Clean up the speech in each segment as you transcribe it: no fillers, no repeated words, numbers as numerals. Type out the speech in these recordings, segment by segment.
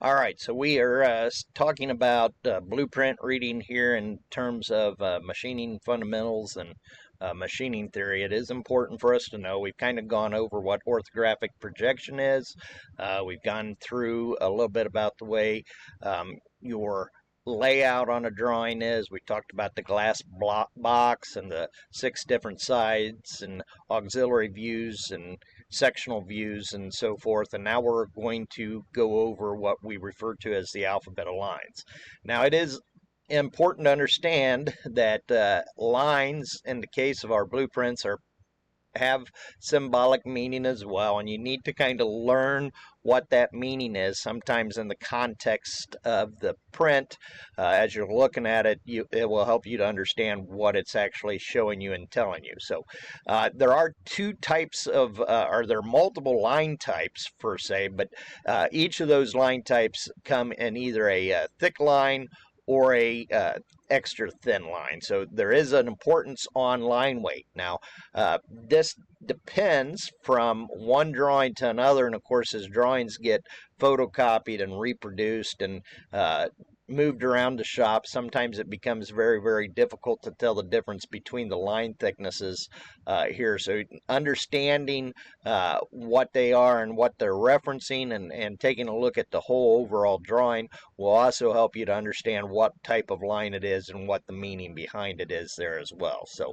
All right, so we are talking about blueprint reading here in terms of machining fundamentals and machining theory. It is important for us to know. We've kind of gone over what orthographic projection is. We've gone through a little bit about the way your layout on a drawing is. We talked about the glass box and the 6 different sides and auxiliary views and sectional views and so forth. And now we're going to go over what we refer to as the alphabet of lines. Now, it is important to understand that lines, in the case of our blueprints, have symbolic meaning as well, and you need to kind of learn what that meaning is sometimes in the context of the print. As you're looking at it, it will help you to understand what it's actually showing you and telling you. So there are two types of or there are multiple line types per se, but each of those line types come in either a thick line or a extra thin line. So there is an importance on line weight. Now, this depends from one drawing to another, and of course, as drawings get photocopied and reproduced and moved around the shop, sometimes it becomes very, very difficult to tell the difference between the line thicknesses here. So understanding what they are and what they're referencing and taking a look at the whole overall drawing will also help you to understand what type of line it is and what the meaning behind it is there as well. So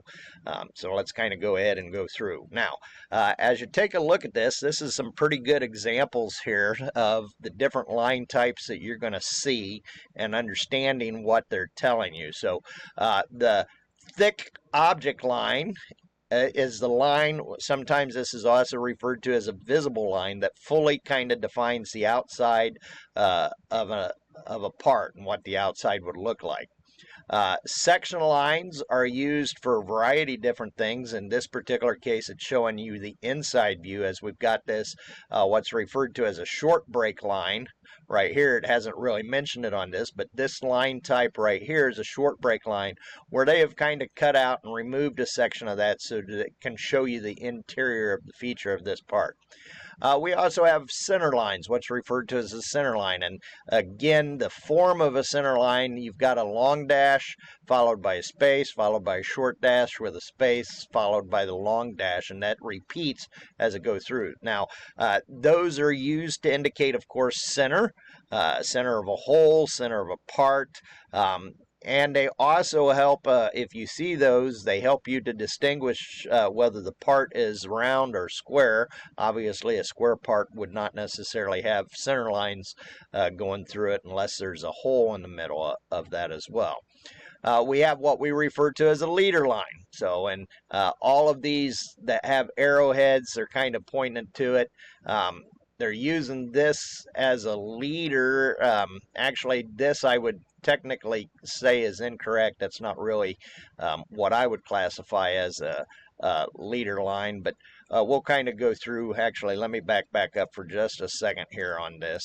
let's kind of go ahead and go through. Now, as you take a look at this is some pretty good examples here of the different line types that you're going to see and understanding what they're telling you. So the thick object line is the line. Sometimes this is also referred to as a visible line that fully kind of defines the outside of a part and what the outside would look like. Section lines are used for a variety of different things. In this particular case, it's showing you the inside view, as we've got this, what's referred to as a short break line. Right here, it hasn't really mentioned it on this, but this line type right here is a short break line where they have kind of cut out and removed a section of that so that it can show you the interior of the feature of this part. We also have center lines, what's referred to as a center line. And again, the form of a center line, you've got a long dash followed by a space, followed by a short dash with a space, followed by the long dash, and that repeats as it goes through. Now, those are used to indicate, of course, center of a whole, center of a part. And they also help, if you see those, they help you to distinguish whether the part is round or square. Obviously, a square part would not necessarily have center lines going through it unless there's a hole in the middle of that as well. We have what we refer to as a leader line. So, and all of these that have arrowheads, they're kind of pointing to it. They're using this as a leader. Actually, this I would technically say is incorrect. That's not really what I would classify as a leader line, but we'll kind of go through. Actually, let me back up for just a second here on this.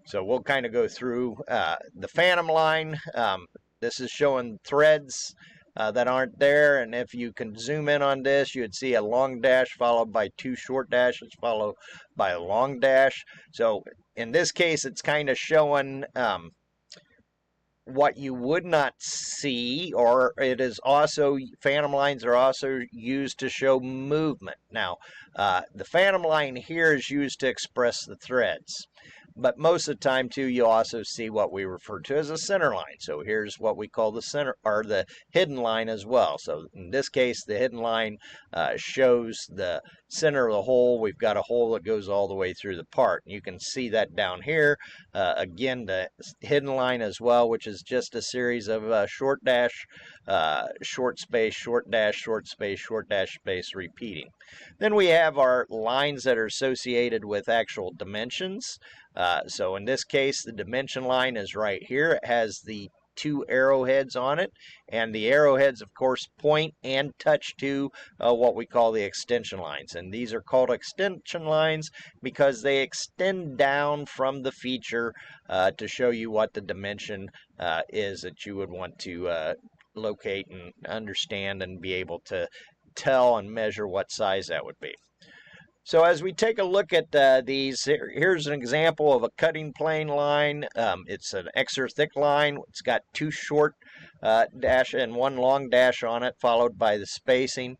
So we'll kind of go through the phantom line. This is showing threads that aren't there, and if you can zoom in on this, you would see a long dash followed by 2 short dashes followed by a long dash. So in this case, it's kind of showing what you would not see, or it is also, phantom lines are also used to show movement. Now, the phantom line here is used to express the threads. But most of the time, too, you also see what we refer to as a center line. So here's what we call the center, or the hidden line as well. So in this case, the hidden line shows the center of the hole. We've got a hole that goes all the way through the part. You can see that down here. Again, the hidden line as well, which is just a series of short dash, short space, short dash, short space, short dash, space, repeating. Then we have our lines that are associated with actual dimensions. So in this case, the dimension line is right here. It has the 2 arrowheads on it, and the arrowheads, of course, point and touch to what we call the extension lines. And these are called extension lines because they extend down from the feature to show you what the dimension is that you would want to locate and understand and be able to tell and measure what size that would be. So as we take a look at these, here's an example of a cutting plane line. It's an extra thick line. It's got two short dash and one long dash on it, followed by the spacing.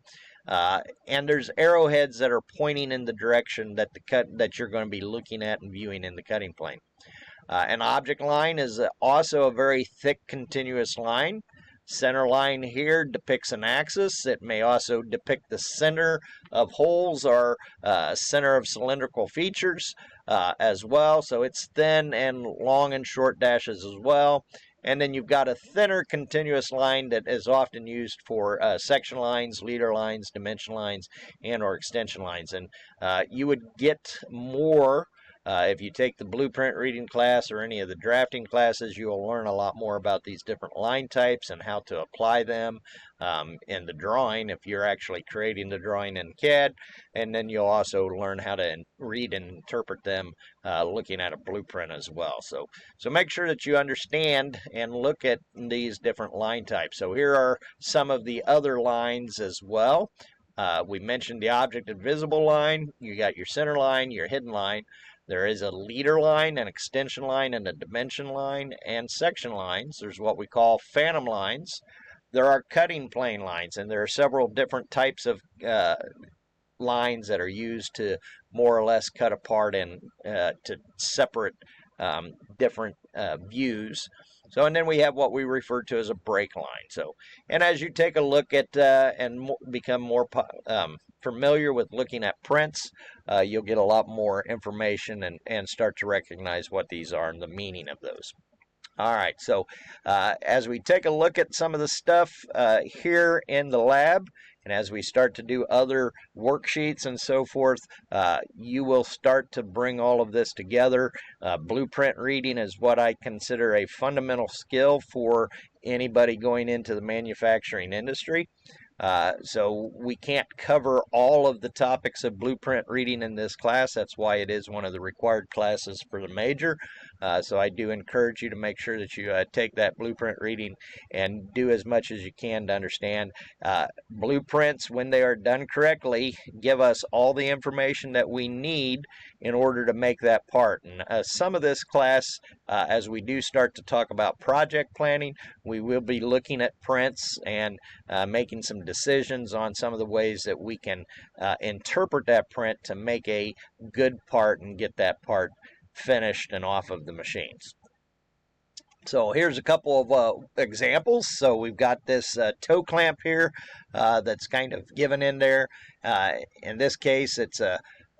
And there's arrowheads that are pointing in the direction that that you're going to be looking at and viewing in the cutting plane. An object line is also a very thick continuous line. Center line here depicts an axis. It may also depict the center of holes or center of cylindrical features as well. So it's thin and long and short dashes as well. And then you've got a thinner continuous line that is often used for section lines, leader lines, dimension lines, and or extension lines. And you would get more if you take the blueprint reading class or any of the drafting classes. You will learn a lot more about these different line types and how to apply them in the drawing if you're actually creating the drawing in CAD. And then you'll also learn how to read and interpret them looking at a blueprint as well. So make sure that you understand and look at these different line types. So here are some of the other lines as well. We mentioned the object and visible line. You got your center line, your hidden line. There is a leader line, an extension line, and a dimension line, and section lines. There's what we call phantom lines. There are cutting plane lines, and there are several different types of lines that are used to more or less cut apart and to separate different views. So, and then we have what we refer to as a break line. So, and as you take a look at and become more familiar with looking at prints, you'll get a lot more information and start to recognize what these are and the meaning of those. All right, so as we take a look at some of the stuff here in the lab, and as we start to do other worksheets and so forth, you will start to bring all of this together. Blueprint reading is what I consider a fundamental skill for anybody going into the manufacturing industry. So we can't cover all of the topics of blueprint reading in this class. That's why it is one of the required classes for the major. So I do encourage you to make sure that you take that blueprint reading and do as much as you can to understand. Blueprints, when they are done correctly, give us all the information that we need in order to make that part. And some of this class, as we do start to talk about project planning, we will be looking at prints and making some decisions on some of the ways that we can interpret that print to make a good part and get that part finished and off of the machines. So here's a couple of examples. So we've got this toe clamp here that's kind of given in there. In this case, it's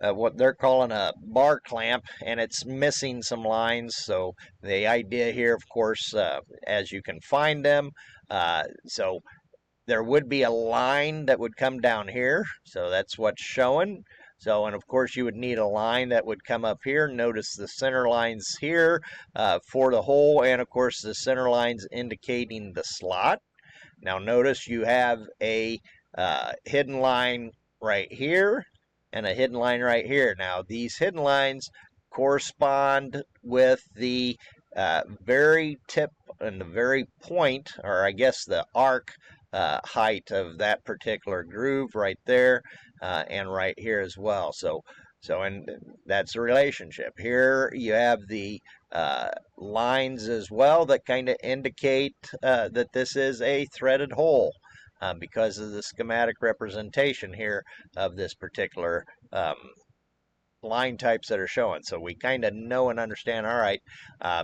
what they're calling a bar clamp, and it's missing some lines. So the idea here, of course, as you can find them, so there would be a line that would come down here. So that's what's showing. So, and of course you would need a line that would come up here. Notice the center lines here for the hole, and of course the center lines indicating the slot. Now notice you have a hidden line right here and a hidden line right here. Now these hidden lines correspond with the very tip and the very point, or I guess the arc height of that particular groove right there and right here as well. So and that's the relationship. Here you have the lines as well that kind of indicate that this is a threaded hole because of the schematic representation here of this particular line types that are showing. So we kind of know and understand, all right,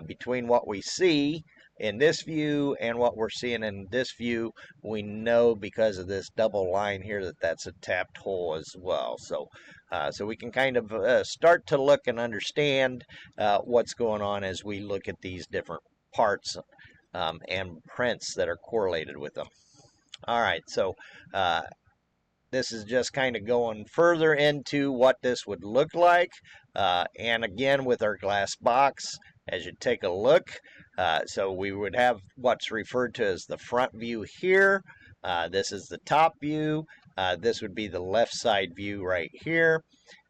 between what we see in this view and what we're seeing in this view, we know because of this double line here that that's a tapped hole as well. So so we can kind of start to look and understand what's going on as we look at these different parts and prints that are correlated with them. All right, so this is just kind of going further into what this would look like. And again, with our glass box, as you take a look, so we would have what's referred to as the front view here. This is the top view. This would be the left side view right here.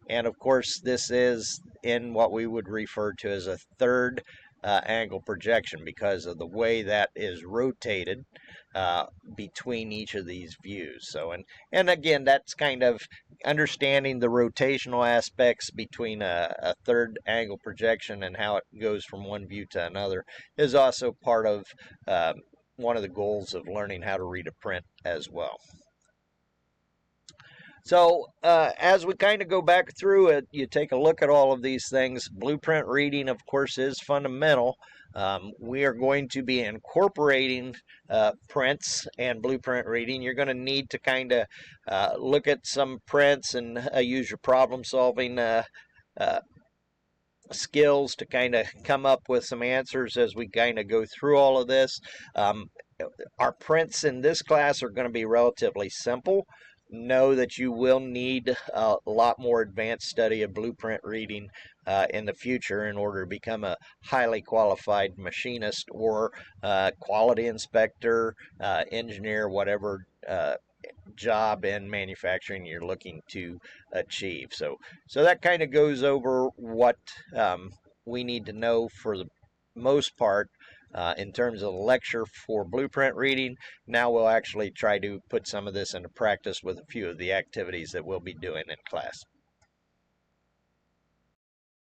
And of course, this is in what we would refer to as a third angle projection because of the way that is rotated between each of these views. So, and again, that's kind of understanding the rotational aspects between a third angle projection and how it goes from one view to another is also part of one of the goals of learning how to read a print as well. So as we kind of go back through it, you take a look at all of these things. Blueprint reading, of course, is fundamental. We are going to be incorporating prints and blueprint reading. You're going to need to kind of look at some prints and use your problem solving skills to kind of come up with some answers as we kind of go through all of this. Our prints in this class are going to be relatively simple. Know that you will need a lot more advanced study of blueprint reading in the future in order to become a highly qualified machinist or quality inspector, engineer, whatever job in manufacturing you're looking to achieve. So that kind of goes over what we need to know for the most part in terms of the lecture for blueprint reading. Now we'll actually try to put some of this into practice with a few of the activities that we'll be doing in class.